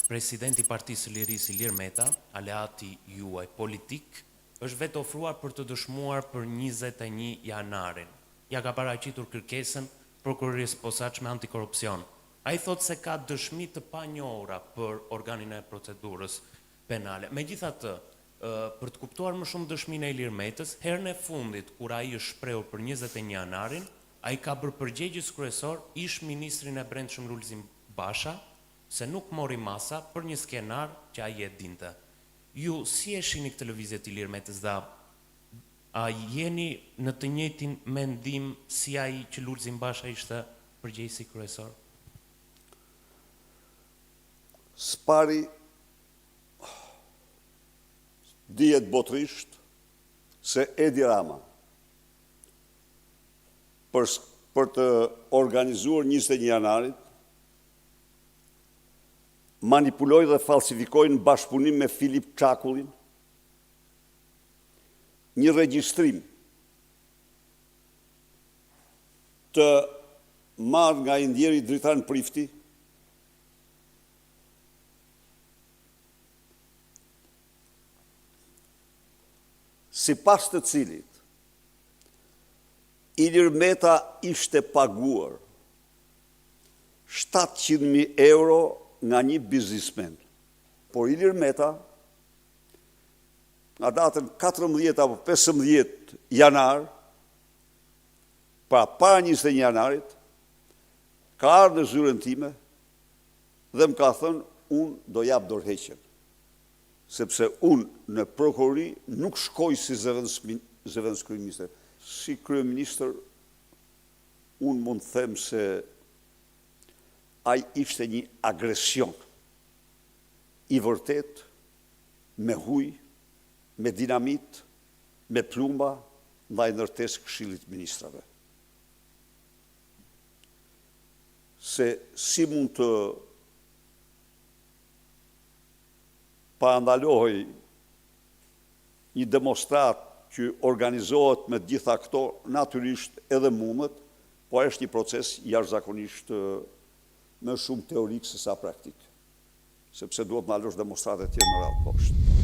presidenti i Partisë së Lirisë Ilir Meta, aleati juaj politik, është vetë ofruar për të dëshmuar për 21 janarin. Ja ka paraqitur kërkesën prokurorisë posaçme antikorrupsion. Ai thotë se ka dëshmi të panjohura për organin e procedurës penale. Megjithatë, për të kuptuar më shumë dëshminë e Ilir Metës, herën e fundit kur ai është shprehur për 21 janarin, ai ka bërë përgjegjës kryesor ish ministrin e Brendshëm Lulzim Basha, se nuk mori masa për një skenar që ai e dinte. Ju si e shihni këtë lëvizje të Ilir Metës dhe a jeni në të njëjtin mendim si ai që Lulzim Basha ishte përgjegjësi kryesor? Spari dihet botërisht se Edi Rama për të organizuar 21 janarit manipuloj dhe falsifikoj në bashkëpunim me Filip Çakullin një regjistrim të marrë nga i ndjeri Dritan Prifti sipas të cilit Ilir Meta ishte paguar 700.000 euro nga një biznismen. Por Ilir Meta, nga datën 14 apo 15 janar, pra para 21 janarit, ka ardhur në zyrën time dhe më ka thënë, unë do jap dorëheqjen. Sepse unë në prokurori nuk shkoj si zëvendës kryeministër. Si kryeministër, unë mund të them se ai ishte një agresion i vërtet, me huj, me dinamit, me plumba, ndaj ndërtesë Këshillit Ministrave. Se si mund të parandalohej një demonstrat që organizohet me gjitha këto, natyrisht edhe mundet, po është një proces jashtëzakonisht më shumë teorik se sa praktik, sepse duhet në alosh demonstratet tjerë në radhë poshtë.